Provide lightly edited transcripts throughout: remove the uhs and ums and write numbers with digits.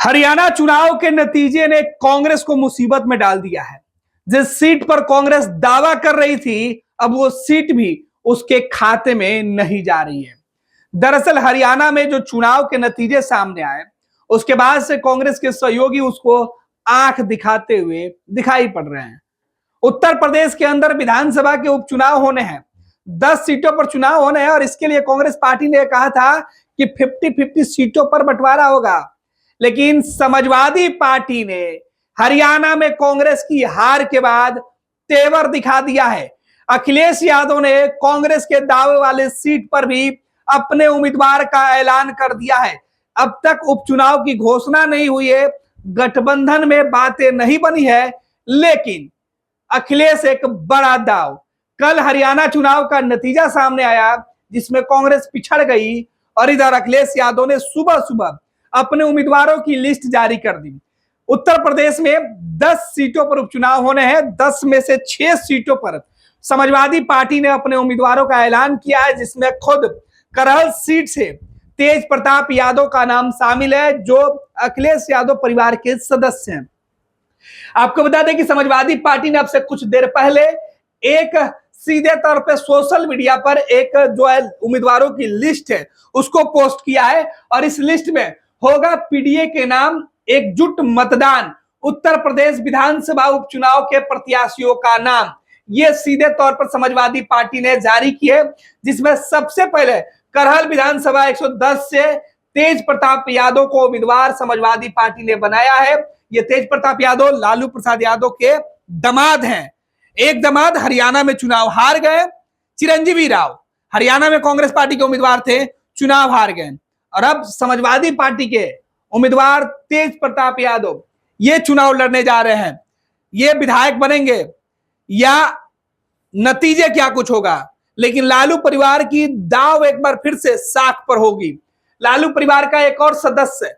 हरियाणा चुनाव के नतीजे ने कांग्रेस को मुसीबत में डाल दिया है। जिस सीट पर कांग्रेस दावा कर रही थी, अब वो सीट भी उसके खाते में नहीं जा रही है। दरअसल हरियाणा में जो चुनाव के नतीजे सामने आए, उसके बाद से कांग्रेस के सहयोगी उसको आंख दिखाते हुए दिखाई पड़ रहे हैं। उत्तर प्रदेश के अंदर विधानसभा के उपचुनाव होने हैं, 10 सीटों पर चुनाव होने हैं और इसके लिए कांग्रेस पार्टी ने कहा था कि 50-50 सीटों पर बंटवारा होगा। लेकिन समाजवादी पार्टी ने हरियाणा में कांग्रेस की हार के बाद तेवर दिखा दिया है। अखिलेश यादव ने कांग्रेस के दावे वाले सीट पर भी अपने उम्मीदवार का ऐलान कर दिया है। अब तक उपचुनाव की घोषणा नहीं हुई है, गठबंधन में बातें नहीं बनी है, लेकिन अखिलेश एक बड़ा दाव। कल हरियाणा चुनाव का नतीजा सामने आया जिसमें कांग्रेस पिछड़ गई और इधर अखिलेश यादव ने सुबह सुबह अपने उम्मीदवारों की लिस्ट जारी कर दी। उत्तर प्रदेश में 10 सीटों पर उपचुनाव होने हैं। 10 में से 6 सीटों पर समाजवादी पार्टी ने अपने उम्मीदवारों का ऐलान किया है, जिसमें खुद करहल सीट से तेज प्रताप यादव का नाम शामिल है, जो अखिलेश यादव परिवार के सदस्य हैं। आपको बता दें कि समाजवादी पार्टी ने अब से कुछ देर पहले एक सीधे तौर पे सोशल मीडिया पर एक जो है उम्मीदवारों की लिस्ट है उसको पोस्ट किया है और इस लिस्ट में होगा पीडीए के नाम एकजुट मतदान, उत्तर प्रदेश विधानसभा उपचुनाव के प्रत्याशियों का नाम। यह सीधे तौर पर समाजवादी पार्टी ने जारी की है, जिसमें सबसे पहले करहल विधानसभा 110 से तेज प्रताप यादव को उम्मीदवार समाजवादी पार्टी ने बनाया है। ये तेज प्रताप यादव लालू प्रसाद यादव के दामाद हैं। एक दामाद हरियाणा में चुनाव हार गए, चिरंजीवी राव हरियाणा में कांग्रेस पार्टी के उम्मीदवार थे, चुनाव हार गए और अब समाजवादी पार्टी के उम्मीदवार तेज प्रताप यादव ये चुनाव लड़ने जा रहे हैं। ये विधायक बनेंगे या नतीजे क्या कुछ होगा, लेकिन लालू परिवार की दाव एक बार फिर से साख पर होगी। लालू परिवार का एक और सदस्य,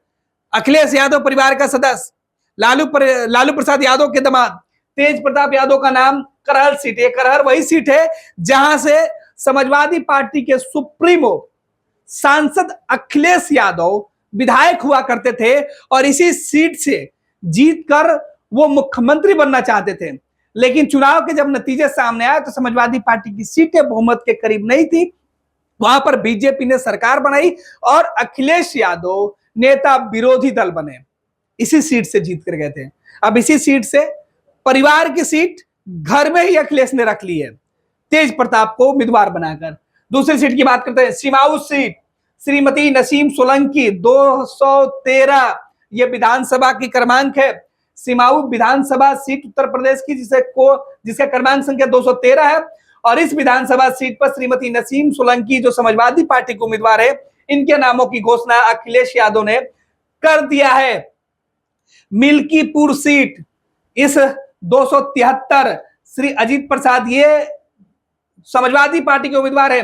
अखिलेश यादव परिवार का सदस्य लालू प्रसाद यादव के दामाद तेज प्रताप यादव का नाम करहल सीट है। करहल वही सीट है जहां से समाजवादी पार्टी के सुप्रीमो सांसद अखिलेश यादव विधायक हुआ करते थे और इसी सीट से जीतकर वो मुख्यमंत्री बनना चाहते थे। लेकिन चुनाव के जब नतीजे सामने आए तो समाजवादी पार्टी की सीटें बहुमत के करीब नहीं थी, वहां पर बीजेपी ने सरकार बनाई और अखिलेश यादव नेता विरोधी दल बने, इसी सीट से जीत कर गए थे। अब इसी सीट से परिवार की सीट घर में ही अखिलेश ने रख ली है, तेज प्रताप को उम्मीदवार बनाकर। दूसरी सीट की बात करते हैं, सिमाऊ सीट, श्रीमती नसीम सोलंकी 213 ये विधानसभा की क्रमांक है। सिमाऊ विधानसभा सीट उत्तर प्रदेश की जिसका क्रमांक संख्या 213 है और इस विधानसभा सीट पर श्रीमती नसीम सोलंकी जो समाजवादी पार्टी के उम्मीदवार है, इनके नामों की घोषणा अखिलेश यादव ने कर दिया है। मिल्कीपुर सीट, इस 273 श्री अजीत प्रसाद ये समाजवादी पार्टी के उम्मीदवार है।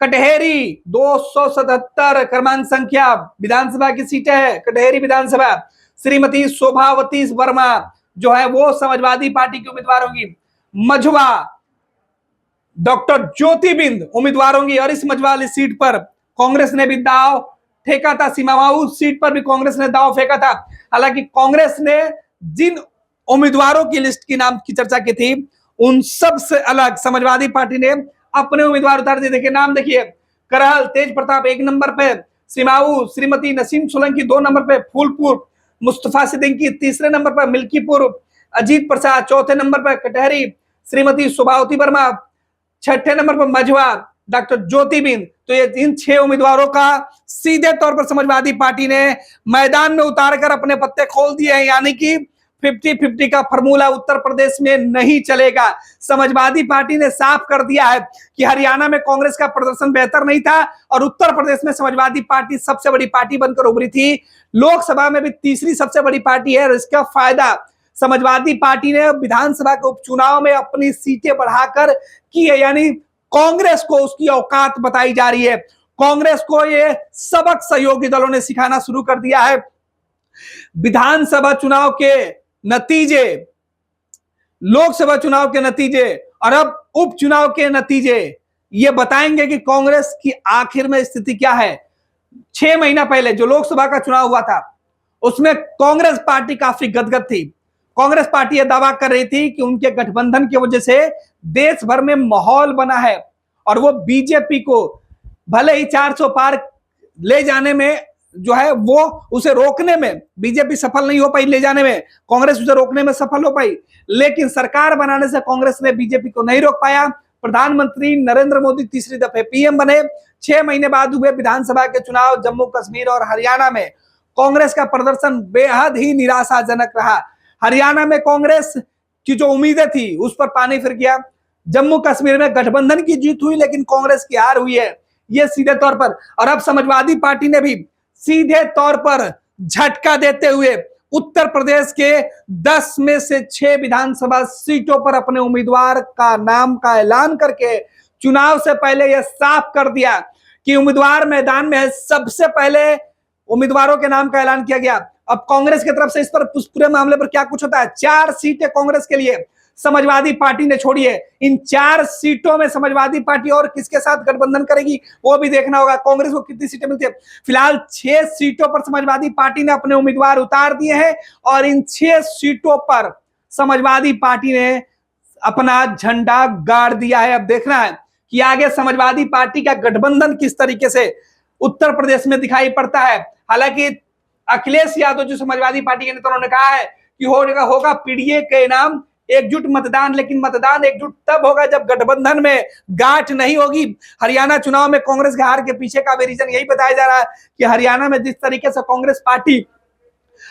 कटहेरी 277 क्रमांक संख्या विधानसभा की सीट है, कटहेरी विधानसभा, श्रीमती शोभावती वर्मा जो है वो समाजवादी पार्टी की उम्मीदवार होंगी। मझवा डॉक्टर ज्योतिबिंद उम्मीदवार होंगी और इस मझवा वाली सीट पर कांग्रेस ने भी दाव फेंका था। सीमाऊ सीट पर भी कांग्रेस ने दाव फेंका था। हालांकि कांग्रेस ने जिन उम्मीदवारों की लिस्ट की नाम की चर्चा की थी उन सब से अलग समाजवादी पार्टी ने अपने उम्मीदवार उतार दिए। देखिए नाम देखिए, करहल तेज प्रताप 1 नंबर पे, सिमाऊ श्रीमती नसीम सोलंकी 2 नंबर पे, फूलपुर मुस्तफा सिद्दीकी 3 नंबर पर, मिल्कीपुर अजीत प्रसाद 4 नंबर पर, कटहरी श्रीमती शोभावती वर्मा 6 नंबर पर, मझवा डॉक्टर ज्योतिबिंद। तो ये इन 6 उम्मीदवारों का सीधे तौर पर समाजवादी पार्टी ने मैदान में उतारकर अपने पत्ते खोल दिए हैं, यानी कि 50-50 का फॉर्मूला उत्तर प्रदेश में नहीं चलेगा। समाजवादी पार्टी ने साफ कर दिया है कि हरियाणा में कांग्रेस का प्रदर्शन बेहतर नहीं था और उत्तर प्रदेश में समाजवादी पार्टी सबसे बड़ी पार्टी बनकर उभरी थी। लोकसभा में भी तीसरी सबसे बड़ी पार्टी है और इसका फायदा समाजवादी पार्टी ने विधानसभा के उपचुनाव में अपनी सीटें बढ़ाकर की है, यानी कांग्रेस को उसकी औकात बताई जा रही है। कांग्रेस को ये सबक सहयोगी दलों ने सिखाना शुरू कर दिया है। विधानसभा चुनाव के नतीजे, लोकसभा चुनाव के नतीजे और अब उपचुनाव के नतीजे ये बताएंगे कि कांग्रेस की आखिर में स्थिति क्या है। 6 महीना पहले जो लोकसभा का चुनाव हुआ था उसमें कांग्रेस पार्टी काफी गदगद थी। कांग्रेस पार्टी यह दावा कर रही थी कि उनके गठबंधन की वजह से देश भर में माहौल बना है और वो बीजेपी को भले ही 400 पार ले जाने में जो है वो उसे रोकने में बीजेपी सफल नहीं हो पाई, ले जाने में कांग्रेस उसे रोकने में सफल हो पाई, लेकिन सरकार बनाने से कांग्रेस ने बीजेपी को नहीं रोक पाया। प्रधानमंत्री नरेंद्र मोदी तीसरी दफे पीएम बने। 6 महीने बाद हुए विधानसभा के चुनाव जम्मू कश्मीर और हरियाणा में कांग्रेस का प्रदर्शन बेहद ही निराशाजनक रहा। हरियाणा में कांग्रेस की जो उम्मीदें थी उस पर पानी फिर गया। जम्मू कश्मीर में गठबंधन की जीत हुई लेकिन कांग्रेस की हार हुई है, ये सीधे तौर पर। और अब समाजवादी पार्टी ने भी सीधे तौर पर झटका देते हुए उत्तर प्रदेश के 10 में से 6 विधानसभा सीटों पर अपने उम्मीदवार का नाम का ऐलान करके चुनाव से पहले यह साफ कर दिया कि उम्मीदवार मैदान में है। सबसे पहले उम्मीदवारों के नाम का ऐलान किया गया। अब कांग्रेस की तरफ से इस पर पूरे मामले पर क्या कुछ होता है। 4 सीटें कांग्रेस के लिए समाजवादी पार्टी ने छोड़ी है। इन 4 सीटों में समाजवादी पार्टी और किसके साथ गठबंधन करेगी वो भी देखना होगा। कांग्रेस को कितनी सीटें मिलती है। फिलहाल 6 सीटों पर समाजवादी पार्टी ने अपने उम्मीदवार उतार दिए हैं और इन 6 सीटों पर समाजवादी पार्टी ने अपना झंडा गाड़ दिया है। अब देखना है कि आगे समाजवादी पार्टी का गठबंधन किस तरीके से उत्तर प्रदेश में दिखाई पड़ता है। हालांकि अखिलेश यादव जो समाजवादी पार्टी के नेता ने कहा है कि होगा पीडीए के नाम एकजुट मतदान, लेकिन मतदान एकजुट तब होगा जब गठबंधन में गांठ नहीं होगी। हरियाणा चुनाव में कांग्रेस के हार के पीछे का भी रीजन यही बताया जा रहा है कि हरियाणा में जिस तरीके से कांग्रेस पार्टी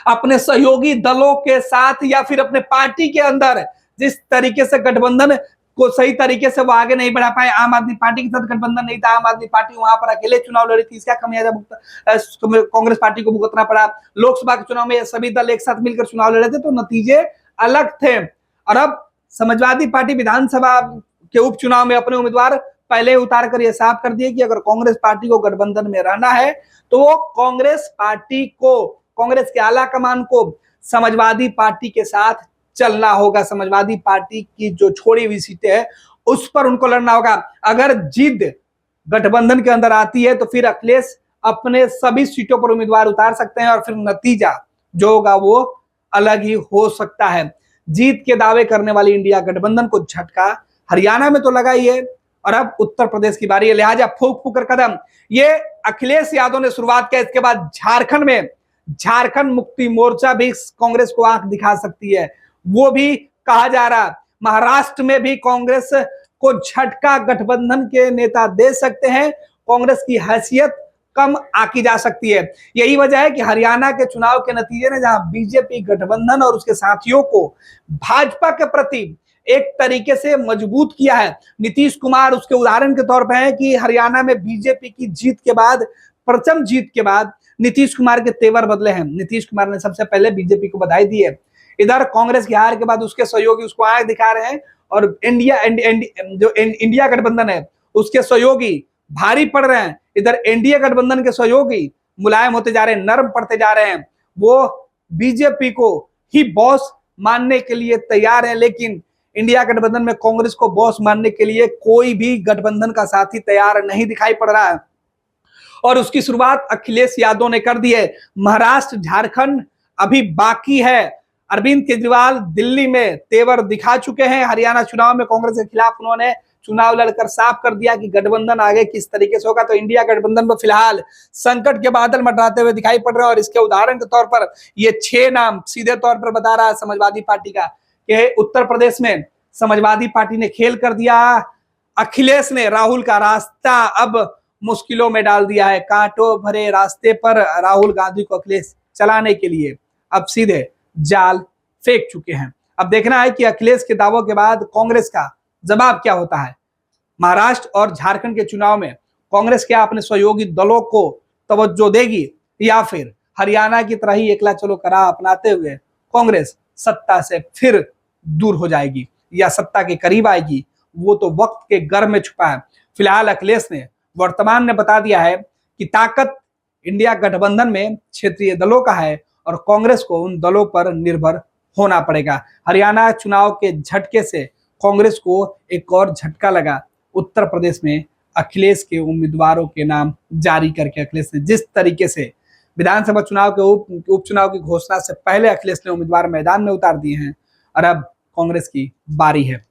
अपने सहयोगी दलों के साथ या फिर अपने पार्टी के अंदर जिस तरीके से गठबंधन को सही तरीके से वो आगे नहीं बढ़ा पाए, आम आदमी पार्टी के साथ गठबंधन नहीं था, आम आदमी पार्टी वहां पर अकेले चुनाव लड़ी थी, इसका खमियाजा कांग्रेस पार्टी को भुगतना पड़ा। लोकसभा के चुनाव में सभी दल एक साथ मिलकर चुनाव लड़े थे तो नतीजे अलग थे। और अब समाजवादी पार्टी विधानसभा के उपचुनाव में अपने उम्मीदवार पहले उतार कर यह साफ कर दिए कि अगर कांग्रेस पार्टी को गठबंधन में रहना है तो वो कांग्रेस पार्टी को, कांग्रेस के आला कमान को समाजवादी पार्टी के साथ चलना होगा। समाजवादी पार्टी की जो छोड़ी हुई सीटें हैं उस पर उनको लड़ना होगा। अगर जीत गठबंधन के अंदर आती है तो फिर अखिलेश अपने सभी सीटों पर उम्मीदवार उतार सकते हैं और फिर नतीजा जो होगा वो अलग ही हो सकता है। जीत के दावे करने वाली इंडिया गठबंधन को झटका हरियाणा में तो लगा ही है और अब उत्तर प्रदेश की बारी है। लिहाजा फूक फूक कर कदम ये अखिलेश यादव ने शुरुआत किया। इसके बाद झारखंड में झारखंड मुक्ति मोर्चा भी कांग्रेस को आंख दिखा सकती है, वो भी कहा जा रहा। महाराष्ट्र में भी कांग्रेस को झटका गठबंधन के नेता दे सकते हैं। कांग्रेस की हैसियत कम आकी जा सकती है। यही वजह है कि हरियाणा के चुनाव के नतीजे ने जहां बीजेपी गठबंधन और उसके साथियों को भाजपा के प्रति एक तरीके से मजबूत किया है। नीतीश कुमार उसके उदाहरण के तौर पर है कि हरियाणा में बीजेपी की जीत के बाद, प्रथम जीत के बाद नीतीश कुमार के तेवर बदले हैं। नीतीश कुमार ने सबसे पहले बीजेपी को बधाई दी है। इधर कांग्रेस की हार के बाद उसके सहयोगी उसको आंख दिखा रहे हैं और इंडिया गठबंधन है उसके सहयोगी भारी पड़ रहे हैं। इधर एनडीए गठबंधन के सहयोगी मुलायम होते जा रहे हैं, नरम पड़ते जा रहे हैं। वो बीजेपी को ही बॉस मानने के लिए तैयार है, लेकिन इंडिया गठबंधन में कांग्रेस को बॉस मानने के लिए कोई भी गठबंधन का साथी तैयार नहीं दिखाई पड़ रहा है और उसकी शुरुआत अखिलेश यादव ने कर दी है। महाराष्ट्र, झारखंड अभी बाकी है। अरविंद केजरीवाल दिल्ली में तेवर दिखा चुके हैं। हरियाणा चुनाव में कांग्रेस के खिलाफ उन्होंने चुनाव लड़कर साफ कर दिया कि गठबंधन आगे किस तरीके से होगा। तो इंडिया गठबंधन में फिलहाल संकट के बादल मंडराते हुए दिखाई पड़ रहे हैं और इसके उदाहरण के तौर पर ये 6 नाम सीधे तौर पर बता रहा है समाजवादी पार्टी का कि उत्तर प्रदेश में समाजवादी पार्टी ने खेल कर दिया। अखिलेश ने राहुल का रास्ता अब मुश्किलों में डाल दिया है। कांटों भरे रास्ते पर राहुल गांधी को अखिलेश चलाने के लिए अब सीधे जाल फेंक चुके हैं। अब देखना है कि अखिलेश के दावों के बाद कांग्रेस का जवाब क्या होता है। महाराष्ट्र और झारखंड के चुनाव में कांग्रेस क्या अपने सहयोगी दलों को तवज्जो देगी या फिर हरियाणा की तरह ही एकला चलो करा अपनाते हुए कांग्रेस सत्ता से फिर दूर हो जाएगी या सत्ता के करीब आएगी, वो तो वक्त के गर्भ में छुपा है। फिलहाल अखिलेश ने वर्तमान में बता दिया है कि ताकत इंडिया गठबंधन में क्षेत्रीय दलों का है और कांग्रेस को उन दलों पर निर्भर होना पड़ेगा। हरियाणा चुनाव के झटके से कांग्रेस को एक और झटका लगा। उत्तर प्रदेश में अखिलेश के उम्मीदवारों के नाम जारी करके अखिलेश ने जिस तरीके से विधानसभा चुनाव के उपचुनाव की घोषणा से पहले अखिलेश ने उम्मीदवार मैदान में उतार दिए हैं और अब कांग्रेस की बारी है।